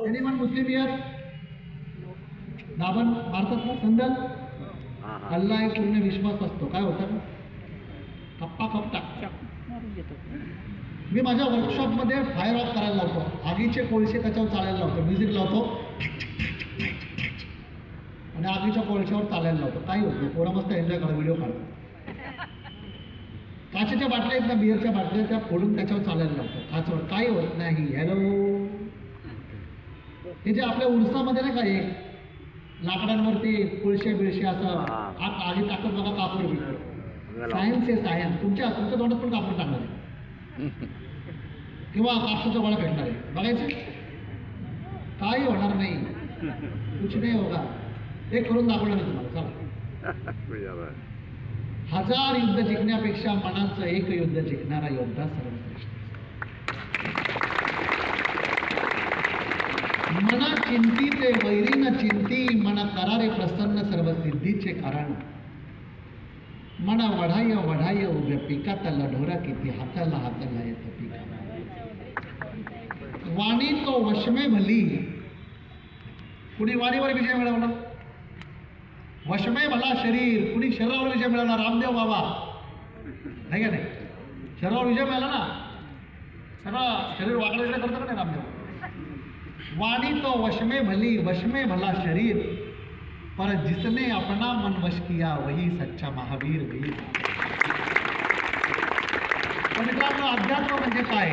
Any man Muslim here? दाबण मारतात ना संदल? अल्लाह एक पूर्ण विश्वास असतो. काय होतं? कप्पा कप्पा. मी माझ्या वर्कशॉपमध्ये फायर ऑफ करायला लावतो. आगीचे कोळसे त्याच्यावर चालायला लावतो. म्युझिक लावतो आणि आगीच्या कोळशावर चालायला लावतो. काही होत नाही. पोरं मस्त एन्जॉय करा, व्हिडिओ काढतो. काचेच्या बाटल्या आहेत ना, बिअरच्या बाटल्या, त्या फोडून त्याच्यावर चालायला लावतो काचवर. काही होत नाही. हॅलो, हे जे आपल्या उरसामध्ये नाही का एक लाकडांवरती कोळशे बिळशे असं आगी टाकत बघा, कापड बिकड. सायन्स आहे सायन्स. तुमच्या तोंडात पण कापड टाकणार आहे किंवा कापसाचा गोळा भेटणार आहे. बघायचं, काही होणार नाही. कुछ नाही होगा. हे करून दाखवणार आहे तुम्हाला. चला. 1000 युद्ध जिंकण्यापेक्षा मनाचं एक युद्ध जिंकणारा योद्धा सर्वश्रेष्ठ. मना चिंती ते वैरी न चिंती, मना करारे प्रसन्न सर्व सिद्धीचे कारण. मना वढाय वढाय उभ्या पिकात लढोरा किती, हाताला हाताला येतं पिका. वाणी तो वशमे भली. कुणी वाणीवर विजय मिळवला? वशमे भला शरीर. कुणी शरीरावर विजय मिळवला? रामदेव बाबा. नाही का नाही? शरीरावर विजय मिळाला ना. सगळं शरीर वाकडं इकडे करतं का नाही रामदेव? वाणी तो वशमे भली, वशमे भला शरीर, पर जिसने अपना मन वश किया वही सच्चा महावीर वीर. मित्रांनो, अध्यात्म म्हणजे काय?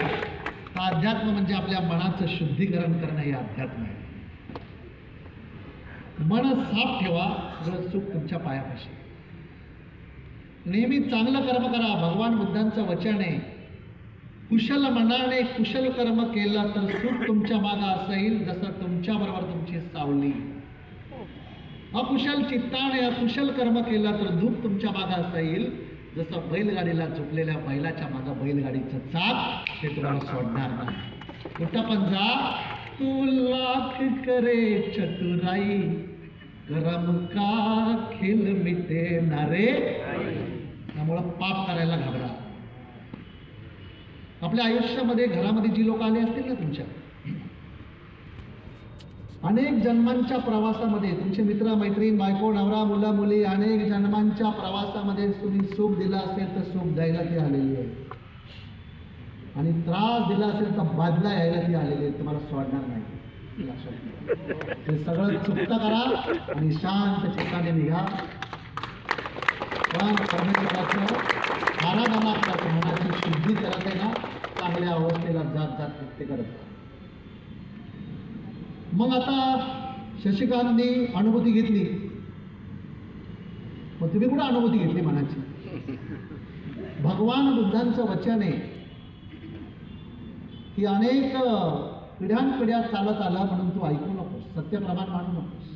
अध्यात्म म्हणजे आपल्या मनाचं शुद्धीकरण करणं हे अध्यात्म आहे. मन साफ ठेवा, सगळं सुख तुमच्या पायापाशी. नेहमी चांगलं कर्म करा. भगवान बुद्धांचं वचन आहे, कुशल मनाने कुशल कर्म केलं तर सुख तुमच्या मागं असेल जसं तुमच्याबरोबर तुमची सावली. अकुशल चित्ताने अकुशल कर्म केलं तर दुःख तुमच्या मागं असेल जसं बैलगाडीला झुकलेल्या बैलाच्या मागं बैलगाडीचं चाक, ते तुम्हाला सोडणार नाही. कुठं पण जा. तू लाख करे चतुराई, गरम का खिल मिटे नारे. त्यामुळं पाप करायला घाबरा. आपल्या आयुष्यामध्ये घरामध्ये जी लोक आले असतील ना तुमच्या, अनेक जन्मांच्या प्रवासामध्ये तुमचे मित्र मैत्रीण बायको नवरा मुलं मुली, अनेक जन्मांच्या प्रवासामध्ये तुम्ही सुख दिलं असेल तर सुख द्यायला ती आलेली आहे, आणि त्रास दिला असेल तर बादला यायला ती आलेली आहे. तुम्हाला सोडणार नाही. ते सगळं चुकतं करा आणि शांत चित्ताने निघा. पण परमेश्वराचं आराधना करत, मनाची शुद्धी करत आहे ना, चांगल्या अवस्थेला जात जात ते करत. मग आता शशिकांतनी अनुभूती घेतली. मग तुम्ही कुठं अनुभूती घेतली मनाची? भगवान बुद्धांचं वचन आहे की अनेक पिढ्यानपिढ्या चालत आला म्हणून तू ऐकू नकोस, सत्यप्रमाण मानू नकोस.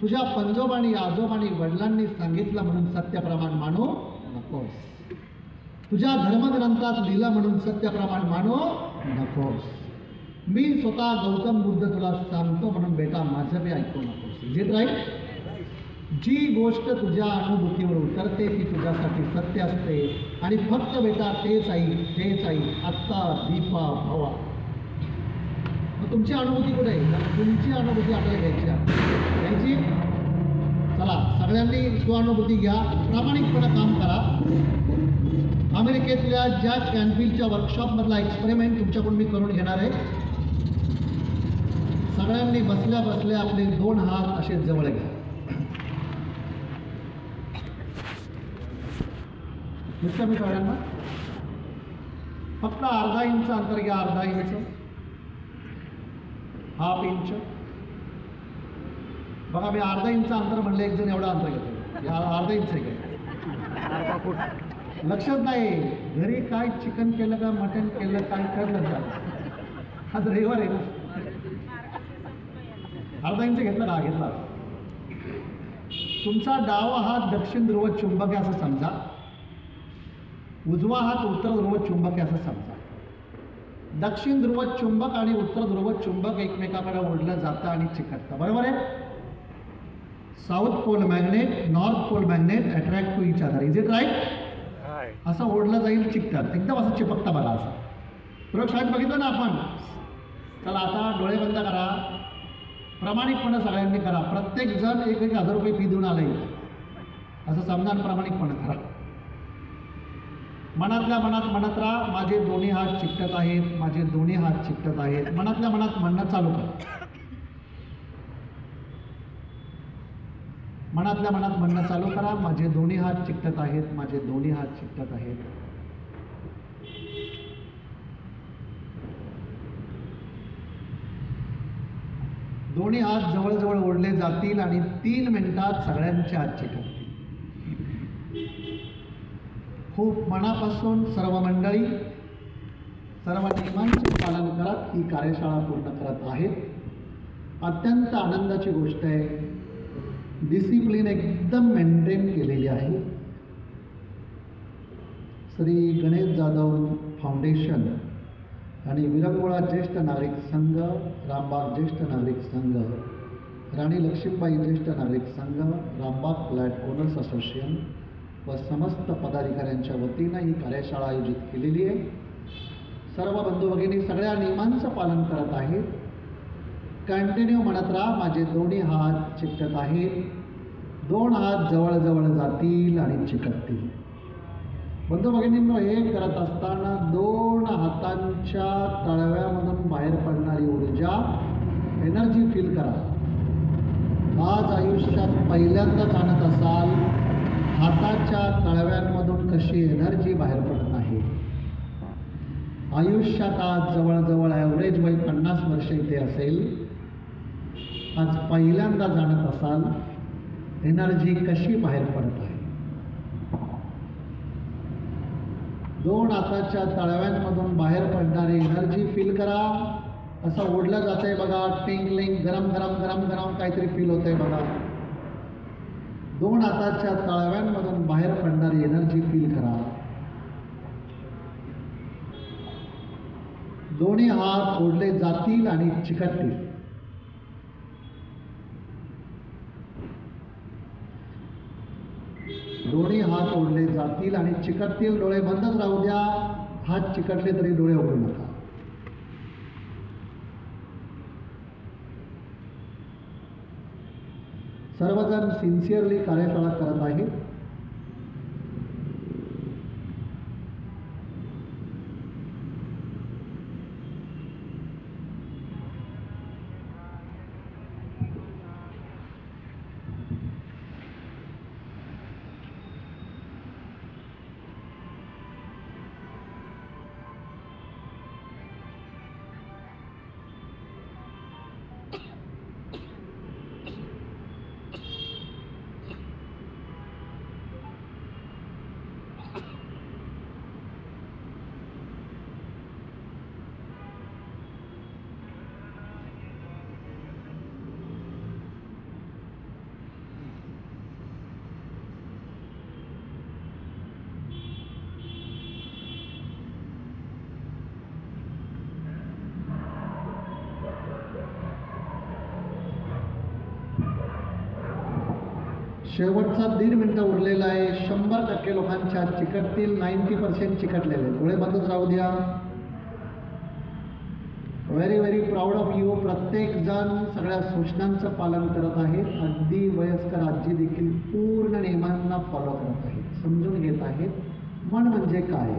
तुझ्या पंजोबाणी आजोबाणी वडिलांनी सांगितलं म्हणून सत्यप्रमाण मानू नकोस. तुझ्या धर्मग्रंथात लिहिलं म्हणून सत्यप्रमाण मानू नकोस. मी स्वतः गौतम बुद्ध तुला सांगतो म्हणून बेटा माझं बी ऐकू नकोस. Is it right? जी गोष्ट तुझ्या अनुभूतीवर उतरते ती तुझ्यासाठी सत्य असते, आणि फक्त बेटा तेच आई आत्ता दीपा भवा. मग तुमची अनुभूती कुठे आहे? तुमची अनुभूती आपल्याला घ्यायची. चला सगळ्यांनी स्वानुभूती घ्या, प्रामाणिकपणे काम करा. अमेरिकेतल्या जॅक कॅनफिल्डच्या वर्कशॉपमधला एक्सपेरिमेंट तुमच्याकडून मी करून घेणार आहे. सगळ्यांनी बसल्या बसल्या आपले 2 हात असे जवळ घ्या. दिसतं मी सगळ्यांना? फक्त अर्धा इंच अंतर घ्या. अर्धा इंच, हाफ इंच. बघा मी अर्धा इंच अंतर म्हणलं, एक जण एवढं अंतर घेतो. अर्धा इंच आहे काय? लक्षात नाही. घरी काय चिकन केलं का मटन केलं काय करलं का? आज रविवार आहे ना. अर्धा इंच घेतला का? घेतला. तुमचा डावा हात दक्षिण ध्रुव चुंबक आहे असं समजा, उजवा हात उत्तर ध्रुव चुंबक आहे असं समजा. दक्षिण ध्रुव चुंबक आणि उत्तर ध्रुव चुंबक एकमेकाकडे ओढलं जातं आणि चिकटतं. बरोबर आहे? South pole magnet north pole magnet attract to each other. Is it right? असं ओढलं जाईल, चिकटत एकदम असं चिपकता. बघा असं प्रयोगशाळेत बघितलं ना आपण. चला आता डोळे बंद करा, प्रामाणिकपणे सगळ्यांनी करा. प्रत्येक जण 1,000 रुपये फी देऊन आले असं समजा आणि प्रामाणिकपणे करा. मनातल्या मनात म्हणत राहा, माझे दोन्ही हात चिकटत आहेत, माझे दोन्ही हात चिकटत आहेत. मनातल्या मनात म्हणणं चालू करा. मनातल्या मनात म्हणणं चालू करा, माझे दोन्ही हात चिकटत आहेत, माझे दोन्ही हात चिकटत आहेत. दोन्ही हात जवळजवळ ओढले जातील आणि 3 मिनिटात सगळ्यांचे हात चिकटतील. खूप मनापासून सर्व मंडळी सर्व नियमांचे पालन करत ही कार्यशाळा पूर्ण करत आहेत. अत्यंत आनंदाची गोष्ट आहे, डिसिप्लिन एकदम मेंटेन केलेली आहे. श्री गणेश जाधव फाउंडेशन आणि विरंगुळा ज्येष्ठ नागरिक संघ, रामबाग ज्येष्ठ नागरिक संघ, राणी लक्ष्मीबाई ज्येष्ठ नागरिक संघ, रामबाग फ्लॅट ओनर्स असोसिएशन व समस्त पदाधिकाऱ्यांच्या वतीनं ही कार्यशाळा आयोजित केलेली आहे. सर्व बंधू भगिनी सगळ्या नियमांचं पालन करत आहेत. कंटिन्यू म्हणत राहा, माझे दोन्ही हात चिकटत आहेत. 2 हात जवळजवळ जातील आणि चिकटतील. बंधू भगिनींनो, हे करत असताना 2 हातांच्या तळव्यामधून बाहेर पडणारी ऊर्जा एनर्जी फील करा. आज आयुष्यात पहिल्यांदा जाणत असाल हाताच्या तळव्यांमधून कशी एनर्जी बाहेर पडत आहे. आयुष्यात आज जवळजवळ ॲव्हरेज वय 50 वर्ष इथे असेल. आज पहिल्यांदा जाणत असाल एनर्जी कशी बाहेर पडत आहे. 2 हाताच्या तळव्यांमधून बाहेर पडणारी एनर्जी फील करा. असं ओढलं जात आहे बघा, टिंगलिंग, गरम गरम गरम गरम काहीतरी फील होत आहे बघा. 2 हाताच्या तळव्यांमधून बाहेर पडणारी एनर्जी फील करा. दोन्ही हात ओढले जातील आणि चिकटतील. दोन्ही हात ओढले जातील आणि चिकटतील. डोळे बंदच राहू द्या. हात चिकटले तरी डोळे उघडू नका. सर्वजण सिन्सिअरली कार्यशाळा करत आहेत. शेवटचा 1.5 मिनिटं उरलेला आहे. 100% लोकांच्या चिकटतील. 90% चिकटलेले. डोळे बंदच राहू द्या. Very very proud of you. प्रत्येक जण सगळ्या सूचनांचं पालन करत आहे. अगदी वयस्कर आजी देखील पूर्ण नियमांना फॉलो करत आहेत, समजून घेत आहेत. मन म्हणजे काय?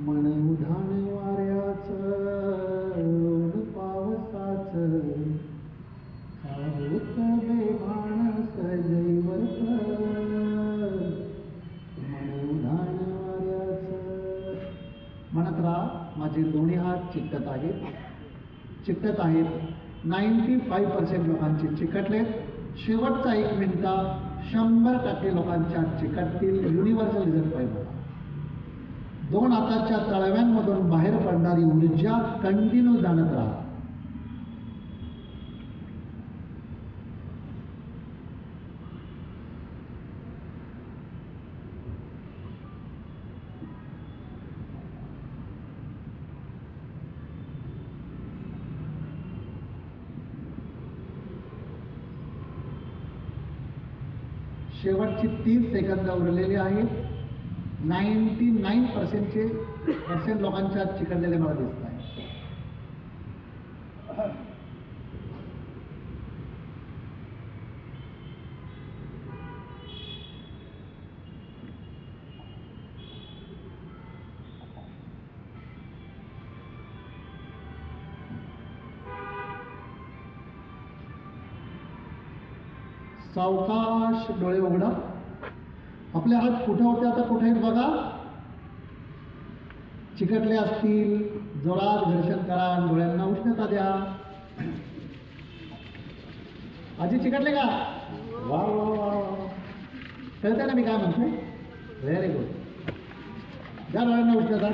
मन उधाण वाऱ्याचं, ऊन पावसाचं, खाऊत बेभान सजैवत. मन उधाण वाऱ्याचं. म्हणत राहा, माझे दोन्ही हात चिकटत आहेत, चिकटत आहेत. 95% लोकांचे चिकटलेत. शेवटचा 1 मिनिटा 100% लोकांच्या चिकटतील. युनिव्हर्सल रिझल्ट पाहिजे. 2 हाताच्या तळव्यांमधून बाहेर पडणारी ऊर्जा कंटिन्यू जाणत राहा. शेवटची 30 सेकंद उरलेली आहेत. 99% लोकांच्या चिकटलेले मला दिसत आहे. सावकाश डोळे उघडा. आपले हात कुठे होते आता कुठे आहेत बघा. चिकटले असतील जोरात घर्षण करा आणि डोळ्यांना उष्णता द्या. आजी चिकटले का? वा वा वा, कळतं ना मी काय म्हणतोय? Very good. द्या डोळ्यांना उष्णता.